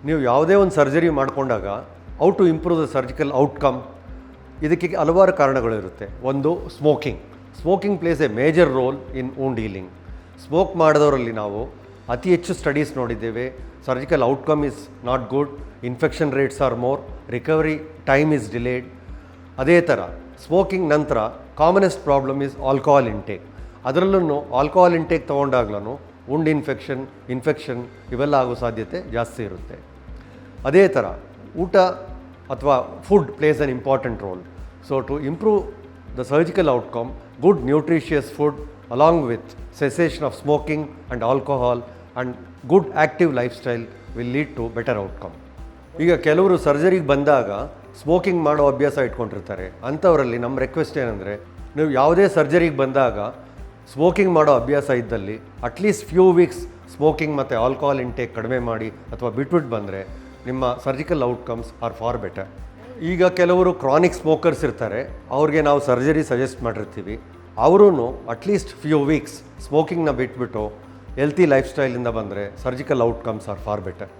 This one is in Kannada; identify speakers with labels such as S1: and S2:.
S1: ನೀವು ಯಾವುದೇ ಒಂದು ಸರ್ಜರಿ ಮಾಡಿಕೊಂಡಾಗ how to improve the surgical outcome, ಇದಕ್ಕೆ ಹಲವಾರು ಕಾರಣಗಳಿರುತ್ತೆ. ಒಂದು smoking plays a major role in wound healing. Smoke ಮಾಡಿದವರಲ್ಲಿ ನಾವು ಅತಿ ಹೆಚ್ಚು ಸ್ಟಡೀಸ್ ನೋಡಿದ್ದೇವೆ. Surgical outcome is not good, infection rates are more, recovery time is delayed. ಅದೇ ಥರ ಸ್ಮೋಕಿಂಗ್ ನಂತರ commonest problem is alcohol intake. ಅದರಲ್ಲೂ ಆಲ್ಕೋಹಾಲ್ ಇಂಟೇಕ್ ತೊಗೊಂಡಾಗ್ಲೂ ವುಂಡ್ ಇನ್ಫೆಕ್ಷನ್ ಇವೆಲ್ಲ ಆಗೋ ಸಾಧ್ಯತೆ ಜಾಸ್ತಿ ಇರುತ್ತೆ. ಅದೇ ಥರ ಊಟ ಅಥವಾ food plays an important role. So to improve the surgical outcome, good nutritious food along with cessation of smoking and alcohol and good active lifestyle will lead to better outcome. ಈಗ ಕೆಲವರು ಸರ್ಜರಿಗೆ ಬಂದಾಗ ಸ್ಮೋಕಿಂಗ್ ಮಾಡೋ ಅಭ್ಯಾಸ ಇಟ್ಕೊಂಡಿರ್ತಾರೆ. ಅಂಥವರಲ್ಲಿ ನಮ್ಮ ರಿಕ್ವೆಸ್ಟ್ ಏನಂದರೆ, ನೀವು ಯಾವುದೇ ಸರ್ಜರಿಗೆ ಬಂದಾಗ ಸ್ಮೋಕಿಂಗ್ ಮಾಡೋ ಅಭ್ಯಾಸ ಇದ್ದಲ್ಲಿ ಅಟ್ಲೀಸ್ಟ್ ಫ್ಯೂ ವೀಕ್ಸ್ ಸ್ಮೋಕಿಂಗ್ ಮತ್ತು ಆಲ್ಕೋಹಾಲ್ ಇಂಟೇಕ್ ಕಡಿಮೆ ಮಾಡಿ ಅಥವಾ ಬಿಟ್ಬಿಟ್ಟು ಬಂದರೆ ನಿಮ್ಮ surgical outcomes are far better. ಈಗ ಕೆಲವರು ಕ್ರಾನಿಕ್ ಸ್ಮೋಕರ್ಸ್ ಇರ್ತಾರೆ, ಅವ್ರಿಗೆ ನಾವು ಸರ್ಜರಿ ಸಜೆಸ್ಟ್ ಮಾಡಿರ್ತೀವಿ. ಅವರೂ ಅಟ್ಲೀಸ್ಟ್ ಫ್ಯೂ ವೀಕ್ಸ್ ಸ್ಮೋಕಿಂಗ್ನ ಬಿಟ್ಬಿಟ್ಟು ಹೆಲ್ತಿ ಲೈಫ್ ಸ್ಟೈಲಿಂದ ಬಂದರೆ surgical outcomes are far better.